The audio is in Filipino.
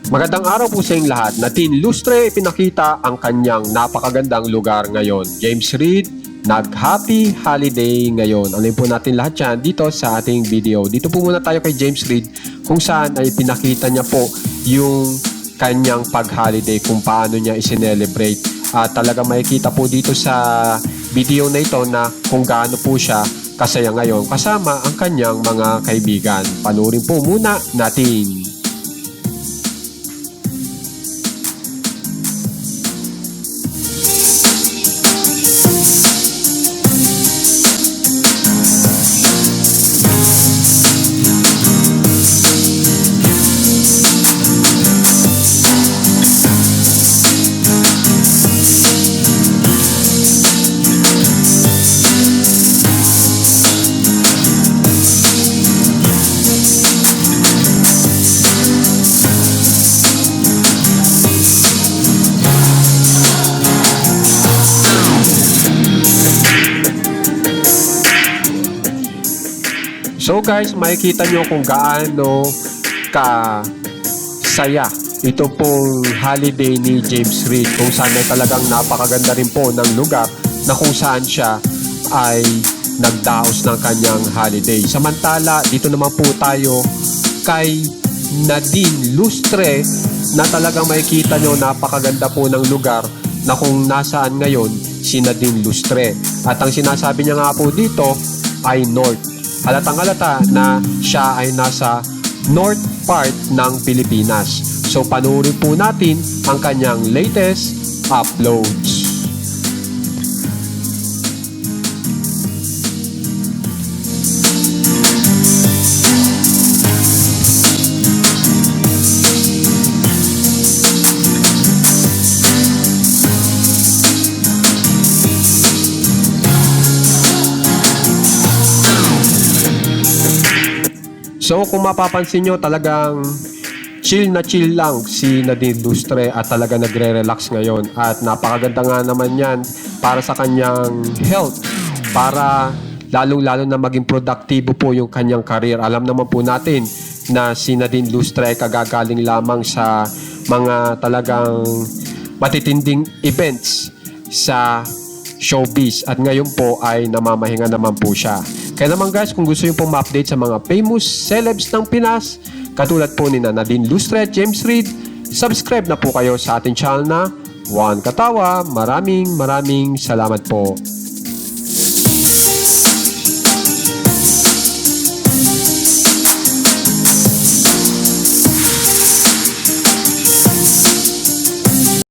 Magandang araw po sa inyong lahat. Nadine Lustre pinakita ang kanyang napakagandang lugar ngayon. James Reid, nag-happy holiday ngayon. Alamin po natin lahat yan dito sa ating video. Dito po muna tayo kay James Reid kung saan ay pinakita niya po yung kanyang pag-holiday, kung paano niya isinelebrate. At talaga makikita po dito sa video na ito na kung gaano po siya kasaya ngayon kasama ang kanyang mga kaibigan. Panurin po muna natin. So guys, makikita nyo kung gaano ka saya ito pong holiday ni James Reid, kung saan ay talagang napakaganda rin po ng lugar na kung saan siya ay nagdaos ng kanyang holiday. Samantala, dito naman po tayo kay Nadine Lustre na talagang makikita nyo napakaganda po ng lugar na kung nasaan ngayon si Nadine Lustre. At ang sinasabi niya nga po dito ay North. Halatang-halata na siya ay nasa north part ng Pilipinas. So panurin po natin ang kanyang latest uploads. So kung mapapansin nyo, talagang chill na chill lang si Nadine Lustre at talaga nagre-relax ngayon. At napakaganda nga naman yan para sa kanyang health, para lalong-lalo na maging produktibo po yung kanyang career. Alam naman po natin na si Nadine Lustre ay kagagaling lamang sa mga talagang matitinding events sa showbiz at ngayon po ay namamahinga naman po siya. Kaya naman guys, kung gusto nyo pong ma-update sa mga famous celebs ng Pinas, katulad po ni Nadine Lustre at James Reid, subscribe na po kayo sa ating channel na Juan Katawa. Maraming salamat po.